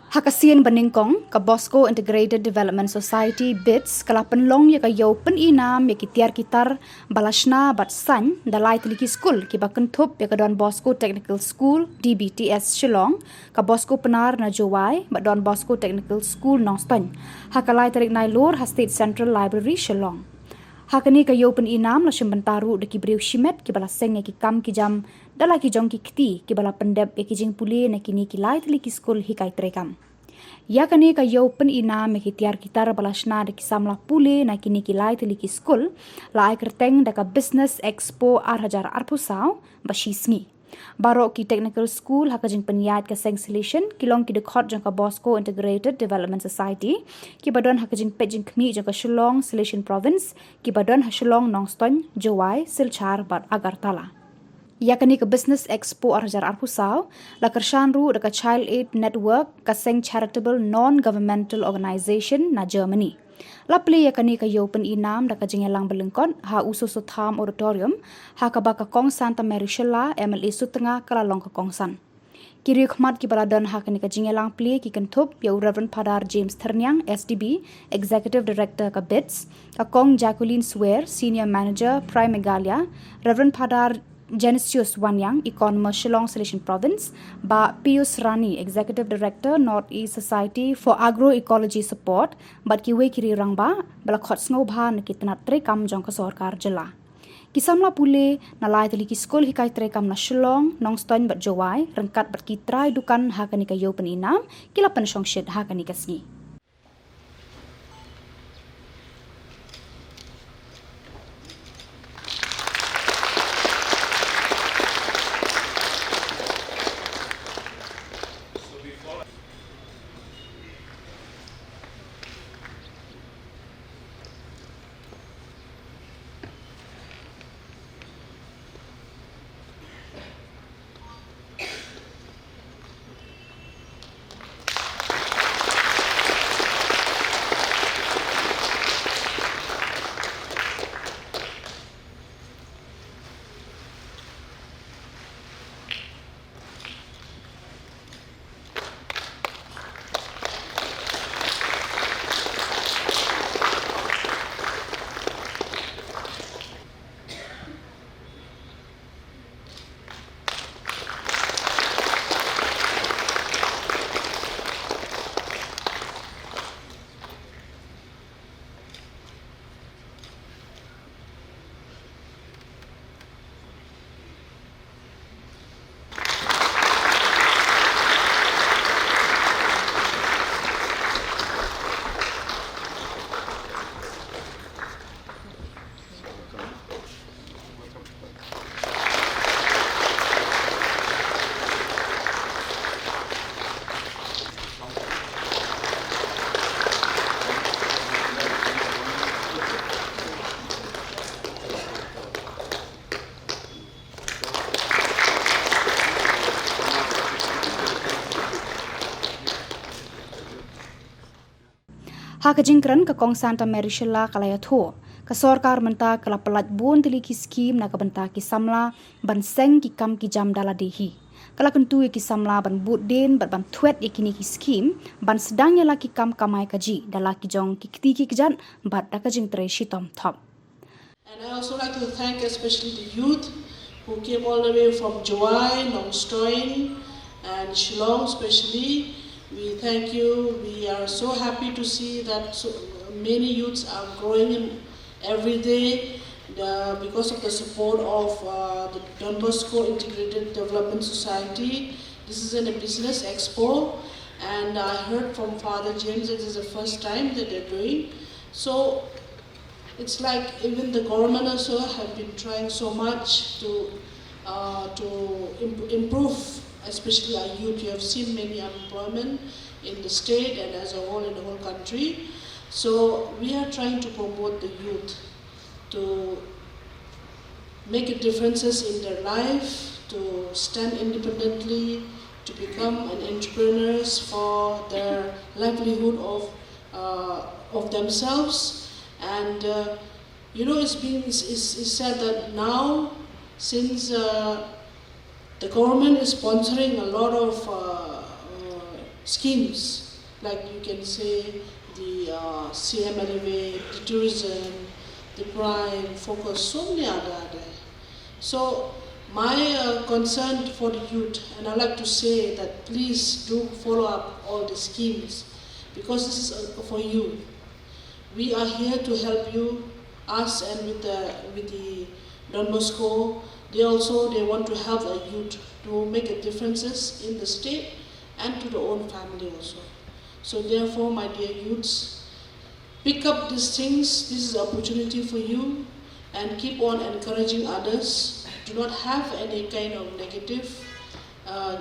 Hakasien banyngkong ka Bosco Integrated Development Society BITS kala pynlong ya kayo inam ya tiar kitar balashna bat sain dalai tylli skul kiba kynthup ya Don Bosco Technical School DBTS Shillong ka Bosco Pnar na Jowai ba Don Bosco Technical School Nongstoin hakalai tarik Nailur ha State Central Library Shillong. Hakani kayo inam la shim bantaru de briew shimet ki bala seng ki kam ki jam dala ki jong ki kti ki bala pyndep ki jing puli na kini ki lai tylli skul hikai trekam. Ya kani kayo inam ki tiar kitar bala shna de ki Samla puli na kini ki lai tylli skul la ai kerteng da ka business expo 2024 ba shisngi. Baro ki technical school hakajing penyat ka Shillong Salesian kilong ki dekhot jang ka Bosco Integrated Development Society ki badon hakajing pejing kmi jang ka Shillong Salesian Province ki badon ha Shillong Nongstoin Jowai Silchar bat Agartala. Yakani ka Business Expo 2024 la kershanru da ka Child Aid Network ka Seng Charitable Non-Governmental Organization na Germany. Lapli yakani kayo inam da ka jingelang belengkot ha uso sotham auditorium ha ka baka kong Santa Marishela MLA sutengah kalalong ka kongsan. Kiri khmat ki baladon ha kani ka jingelang pli ki kynthup ya Reverend Father James Thyrniang SDB Executive Director ka BITS ka kong Jacqueline Swear Senior Manager Prime Megalia Reverend Father Genesius Wanyang Economer Shillong Salesian Province ba Pius Rani Executive Director Northeast Society for Agroecology Support bat kiwe kiri rangba balakot sngoba na kitnat trekam jong ka sarkar jela. Kisamla pule na lai tylli skul hikai trekam na Shillong Nongstoin bat Jowai rengkat bat kitrai dukan hakani kayo inam kila penshongshit hakani kasni. Hakajingkran ka kong Santa Marishela kalaya tho ka sarkar menta kala pelat bun tili ki skim na ka benta ki Samla ban seng ki kam ki jam dala dehi kala kentu ki Samla ban but den ban thuet yakini ki skim ban sedang ya laki kam kamai kaji dala ki jong ki kti ki jan bat da ka jing tre shitom thop. And I also like to thank especially the youth who came all the way from Jowai, Nongstoin and Shillong especially. We thank you. We are so happy to see that so many youths are growing in every day because of the support of the Don Bosco Integrated Development Society. This is a business expo, and I heard from Father James that this is the first time that they're doing. So it's like even the government also have been trying so much to improve, especially our youth. You have seen many unemployment in the state and as a whole in the whole country. So we are trying to promote the youth to make a differences in their life, to stand independently, to become an entrepreneurs for their livelihood of themselves. And it's said that now, since The government is sponsoring a lot of schemes, like you can say the CM Elevate, the tourism, the prime focus, so many other. So my concern for the youth, and I like to say that please do follow up all the schemes, because this is for you. We are here to help you, us, and with the Don Bosco. They want to help the youth to make a differences in the state and to their own family also. So therefore, my dear youths, pick up these things. This is an opportunity for you, and keep on encouraging others. Do not have any kind of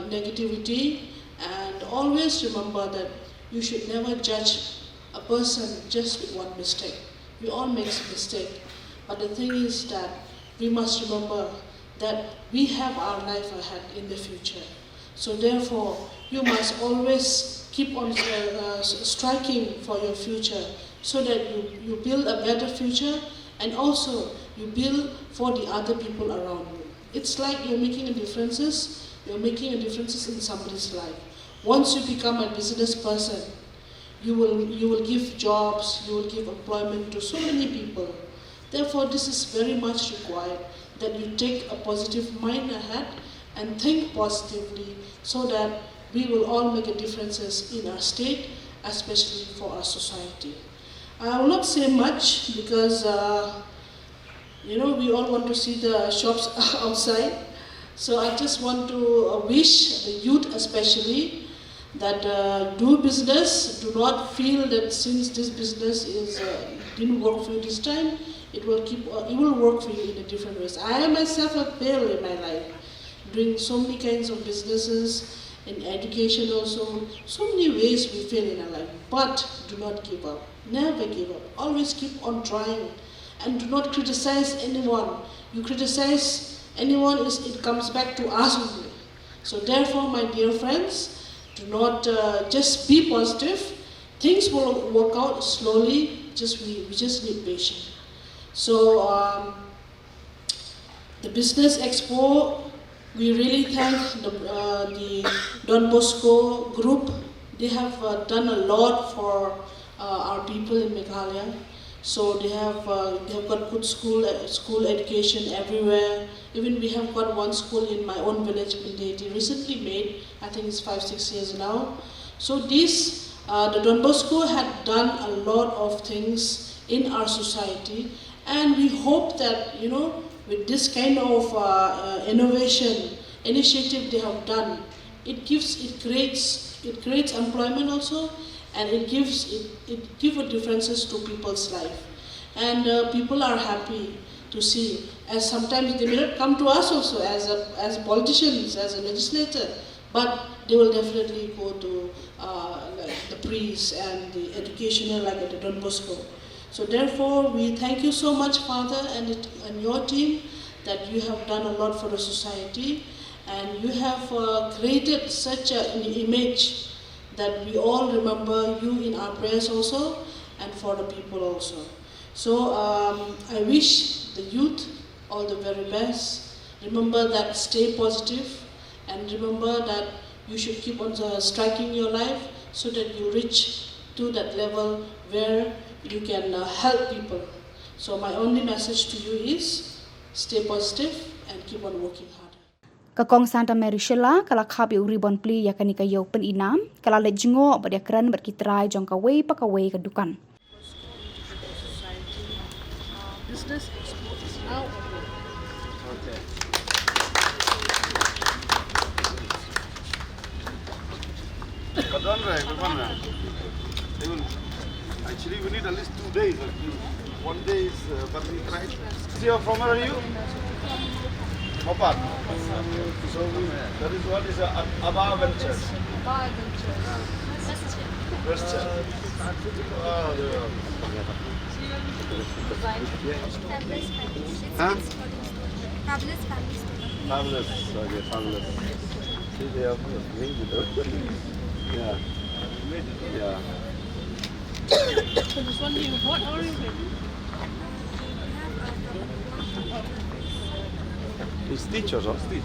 negativity, and always remember that you should never judge a person just with one mistake. We all make mistake, but the thing is that we must remember that we have our life ahead in the future. So therefore, you must always keep on striking for your future, so that you build a better future, and also you build for the other people around you. It's like you're making a differences. You're making a differences in somebody's life. Once you become a business person, you will give jobs, you will give employment to so many people. Therefore, this is very much required that you take a positive mind ahead and think positively, so that we will all make a differences in our state, especially for our society. I will not say much because we all want to see the shops outside. So I just want to wish the youth especially that do business. Do not feel that since this business didn't work for you this time, it will work for you in a different ways. I myself have failed in my life, doing so many kinds of businesses, in education also. So many ways we fail in our life, but do not give up. Never give up. Always keep on trying, and do not criticize anyone. You criticize anyone, it comes back to us only. So therefore, my dear friends, do not just be positive. Things will work out slowly. We just need patience. So the Business Expo, we really thank the Don Bosco group. They have done a lot for our people in Meghalaya. So they have got good school education everywhere. Even we have got one school in my own village, Pyndep, recently made. I think it's 5-6 years now. So this, the Don Bosco had done a lot of things in our society, and we hope that with this kind of initiative they have done, it creates employment also, and it gives a differences to people's life, and people are happy to see. As sometimes they may not come to us also as politicians, as a legislator, but they will definitely go to like the priests and the educational, like at the Don Bosco. So therefore, we thank you so much, Father, and your team, that you have done a lot for the society, and you have created such an image that we all remember you in our prayers also, and for the people also. So I wish the youth all the very best. Remember that, stay positive, and remember that you should keep on striking your life, so that you reach to that level where you can help people. So my only message to you is stay positive and keep on working hard. Kakong Santa Marishela kala khabi uribon pli yakani kayo pen inam kala lejngo badia kran berkitrai jong kawai pakawai kedukan. Society Business Expo is now open. Okay. Actually, we need at least 2 days. One day is, but we tried. So from where are you? Mopat. So that is what is Abba Ventures. Abba Ventures. Question. Huh? Fabulous family store. Fabulous. Okay, fabulous. See, they have made it. Yeah. Yeah. So this one you bought already? It's stitch or something?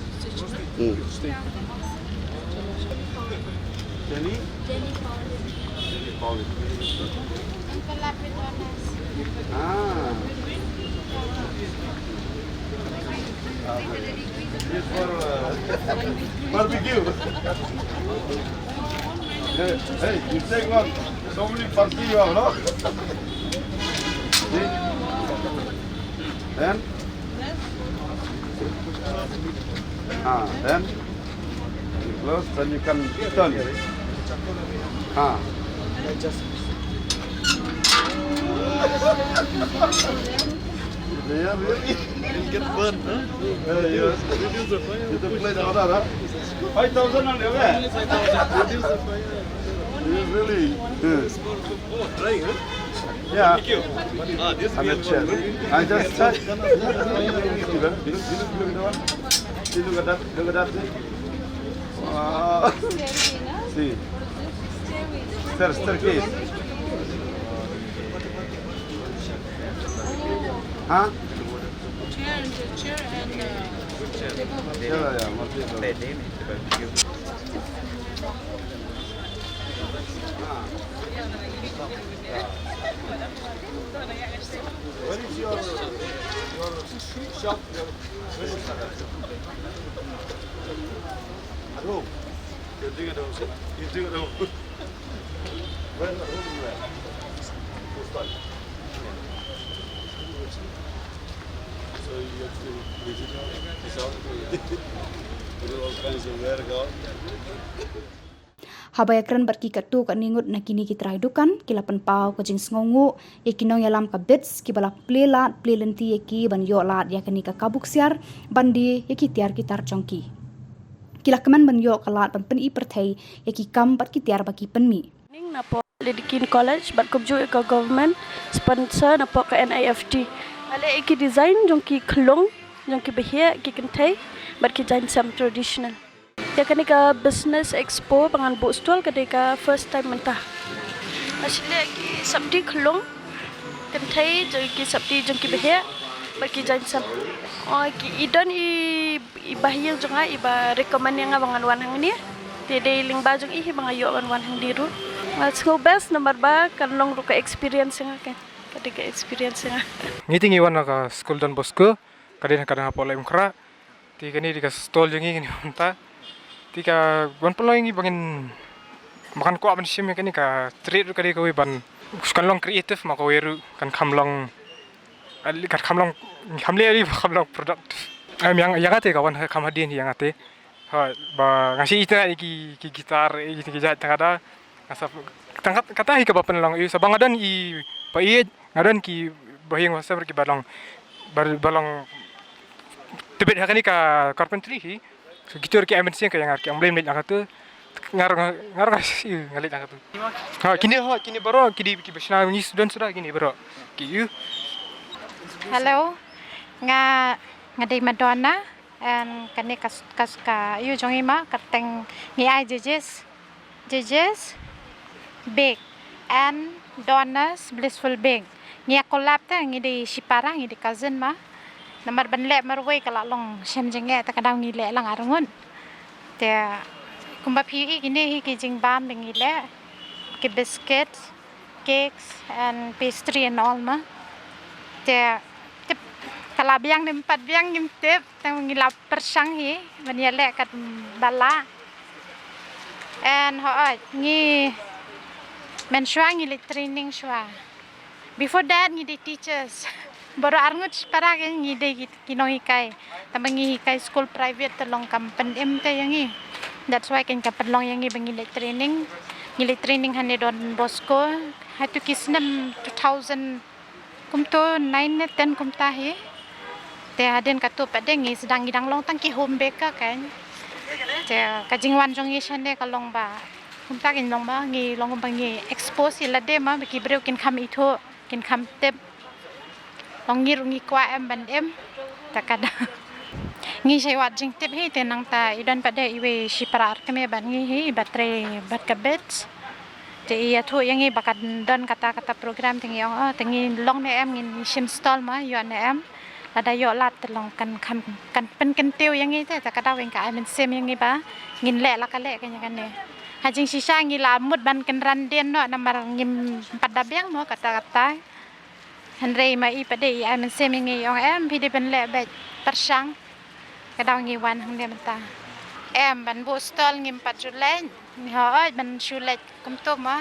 Jenny? Jenny Paul. Jenny Paul. And collab with honors. Ah. This for barbecue. Hey, you take one. So many party you have, no? See? Then? Then you close, then you can turn. Yeah, really? You'll get burned, huh? Yes. Reduce the fire. You have to play the order, huh? 5,000 on your way. 5,000. Reduce the fire. You really? Oh, dry, huh? Yeah. Thank you. This I'm real a chair. one. I just check. You look at that. Look at that. See. Staircase. Huh? Chair and Yeah. What's it? Where is your shop? At home. You're doing it at home, sir? You're doing it at home. Where at home you at? So you have to visit this out. Do all kinds of work out. Habayakran barki katu ka ningut na kini kitrai dukan kila Pynpaw ka jing sngongu yakinong yalam ka bits kibala plelat plelenti yaki ban yo lat yakani ka kabuk siar bandi yaki tiar kitar chongki kila keman ban yo kalat Pynpaw Pyrthei yaki kam bat kitiar baki penmi Na po Lidikin College bat kubju ka government sponsor na po ka NIFT ale iki design jongki khlong jongki behia ki kentai bat ki design some traditional ya kani ka business expo pangan bu stall kadika first time mentah asile ki sabdi khlong kentai jongki sabdi jongki behia bat ki design some ki idan i bahia jonga iba recommend yang bangan wan hang ni tede ling ba jong i bangayo wan hang diru school best number ba kan long ruka experience nga kan kadika experience nga ngiting iwan ka school Don Bosco kadina kadang apola imkra ti kani dika stall jengi ni unta ti ka wan pelong ngi bangin makan ko aban shim kani ka treat ru kadi ko ban kan long creative ma ko weru kan khamlong ali kan khamlong khamle ali khamlong product yang ate ka wan khamadin yang ate ha ba ngasi ita ki gitar ki jat tangada asa tangkat kata hi ka bapen long i sabangadan i pait ngadan ki bahing wasa ki balong tebet hakani ka carpentry hi so gitar ki amen sien ka yang arki amblem net angatu ngar ngalit angatu ha kini baro ki besna ni student sudah kini baro ki you hello ngadai Madonna and kani kas ka you jongima kateng ngi ai judges big and Donna's blissful big ngi collab ta ngi di sipara ngi di cousin ma namar banle marway kala long shem jenge ta kadang ngi le lang arungun te kumba phi kini hi ki jing bam ngi le ki biscuits cakes and pastry and all ma te kala biang nem pat biang nim tep tang ngi la persang hi bania le kat bala and ho ngi men shwa ngi le training shwa before that ngi di teachers baru arngut para ngi de kinong hikai tamangi hikai school private telong kampen MT yangi that's why kan kapelong yangi bangi le training hane Don Bosco hatu kisnam 2000 kumto 9 10 kumta hi te aden katu padengi sedang idang long tangki home beka kan te kajingwan jong yeshane kalong ba kumta kin long ba ngi long bangi expose ilade ma beki breu kin kham itho kin kham tep long ngi kwa em ban em takada ngi sewat jing tip hi tenang ta idan pada iwe shiparar keme ban ngi hi batre bat kabet te iya thu yangi bakat don kata program tingi long ne em ngi shim stall ma yo ne em ada yo lat telong kan pen kentiu yang iniแต่ก็ดาวเองก็ไอ้มันเซมyang ini ba ngin lek la ka lek kan yang ne ha jing sisa ngi la mut ban kan ran den no namar ngim padabyang mo kata-kata Henry ma i pade ai man sem yang ini ong em pi de ben lek bet persang ka daw ngi wan hang de mata em ban bu stol ngim patjulen mi ho oi ban shulet kum to ma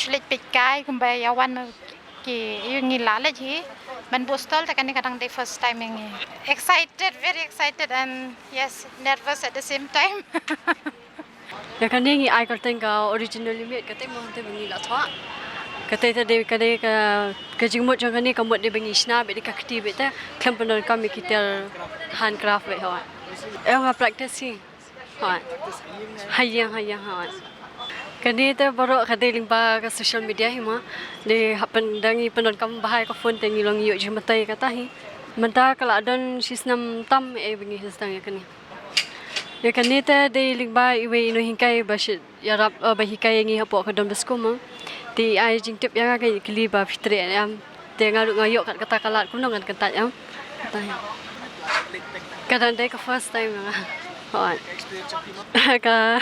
shulet pit kai kum ba yawan ma ki ngi la le hi ban bu stol ta kan kadang the first time yang ini excited very excited and yes nervous at the same time ya kan ni ai ka teng ka originally made ka teng mo te bangi la thwa ka te de ka jing mo jang kan ni ka mo de bangi shna be de ka kti be ta klampan ka mi kitel handcraft be ho nga practicing ha hayang ha kani te baro khade lingba ka social media hi ma de happen dangi penon kam bahai ka phone te ngilong yu jimatai ka ta hi manta kala don sisnam tam e bingi histang ya kani ya kani te de lingba iwe ino hingkai bashi Iarap bahikai ngi hapo ka Don Bosco ma ti ai jingtip ya ka kiliba fitri am te ngaru ngayo kat kata kalat kuno ngan ketat am kata kadang de ka first time Hoi. Ka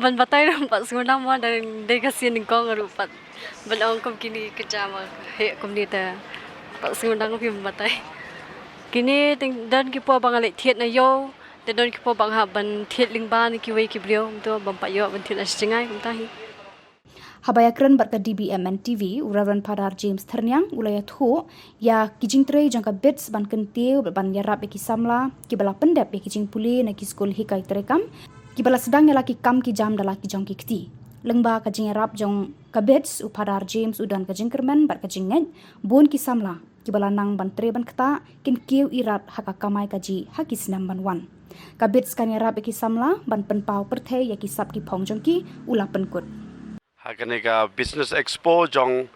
ban batay ram pat suna mo dan de kasi ning kong rupat. Ban ong kom kini kejama he kom ni ta pat suna ko pim batay. Kini ting dan ki po bangal thiet na yo, te don ki po bang ha ban thiet lingba ni ki wei ki briew to ban pa yo ban thiet as chingai kom ta hi. Habayakran barka DBMN TV Reverend Padar James Thyrniang ulaya thu ya kijing trei jangka bits ban kentiu ban Iarap ki Samla ki bala pyndep ki kijing puli na ki skul hikai terekam ki bala sedang ya laki kam ki jam dala ki jong ki kti lengba ka jing Iarap jong ka bits u Padar James udan ka jing kermen bar ka jing ngej bon ki Samla ki bala nang ban tre ban kta kin kiu Iarap haka kamai ka ji haki sinam ban wan ka bits kan Iarap ki Samla ban Pynpaw Pyrthei ya ki sap ki Phong Jong ki ula penkut Hakane ka business expo jong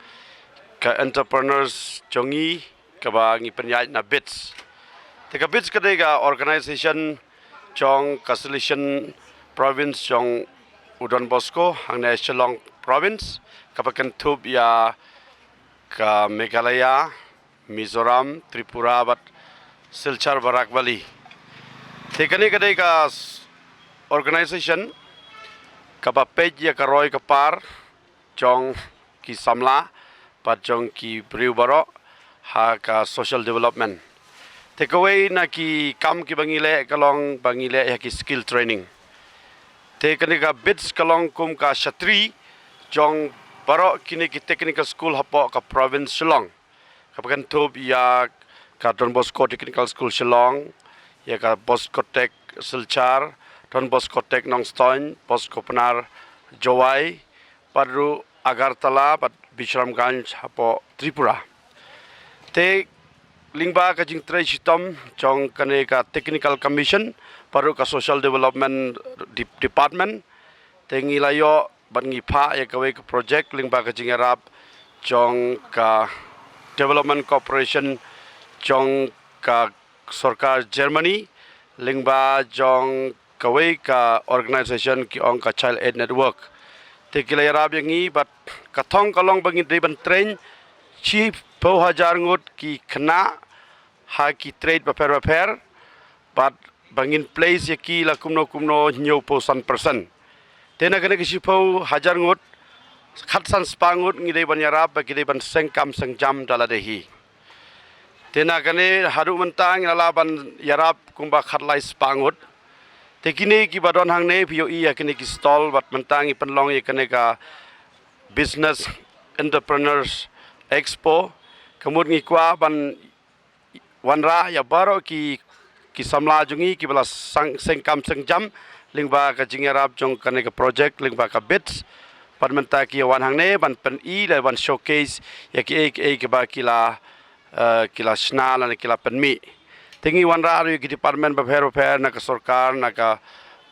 ka entrepreneurs jongi ka ba ngi penyai na bits. Te ka bits kade ka organization jong ka Salesian Province jong Don Bosco hang na Shillong Province ka pa kynthup ya ka Meghalaya, Mizoram, Tripura bat Silchar Barak Valley. Te kane kade ka organization kapa page ya karoi kapar jong ki Samla pat jong ki briew baro ha ka social development take away na ki kam ki bangile kalong bangile ya ki skill training te kani ka bits kalong kum ka shatri jong baro kini ki technical school hapo ka province Shillong kapakan thub ya ka Don Bosco Technical School Shillong ya ka Bosco Tech Silchar Don Bosco Tech Nongstoin, Bosco Pnar, Jowai, Padru Agartala, but Bishramganj, Hapo Tripura. Te lingba ka jing tre shitom jong kane ka technical commission, Padru ka social development department, te ngilayo ban ngi pha ya ka ka project lingba ka jing Iarap jong ka development corporation jong ka sarkar Germany, lingba jong kawai ka organization ki ong ka child aid network te kila Iarap yang ni bat kathong kalong bangin de ban train chief 2000 ngut ki khna ha ki trade paper but bangin place ya ki la kumno nyo po 100% tena kene ki sipau 1000 ngut khat san spangut ngi de ban Iarap ba ki de ban seng kam seng jam dala de hi tena kene haru mentang la ban Iarap kumba khat lai spangut te kini ki badon hang ne pio I kini ki stall bat mentang I pynlong I kene ka business entrepreneurs expo kemud ngi kwa ban wanra ya baro ki Samla jungi ki bala seng kam seng jam lingba ka jing Iarap jong kene ka project lingba ka bits pat menta ki wan hang ne ban pen I la ban showcase ya ki ba kila shna la kila penmi tingi wanra ari ki department beber na ka sarkar na ka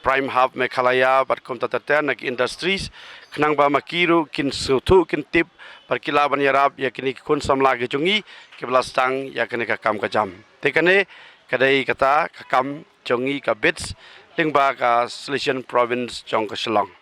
prime hub Meghalaya bat kom tater na ki industries khnang ba makiru kin suthu kin tip par kila ban Iarap ya kini kun Samla ge jungi ki blastang ya kene ka kam ka jam te kane kadai kata ka kam jungi ka bits lingba ka Salesian Province jong ka Shillong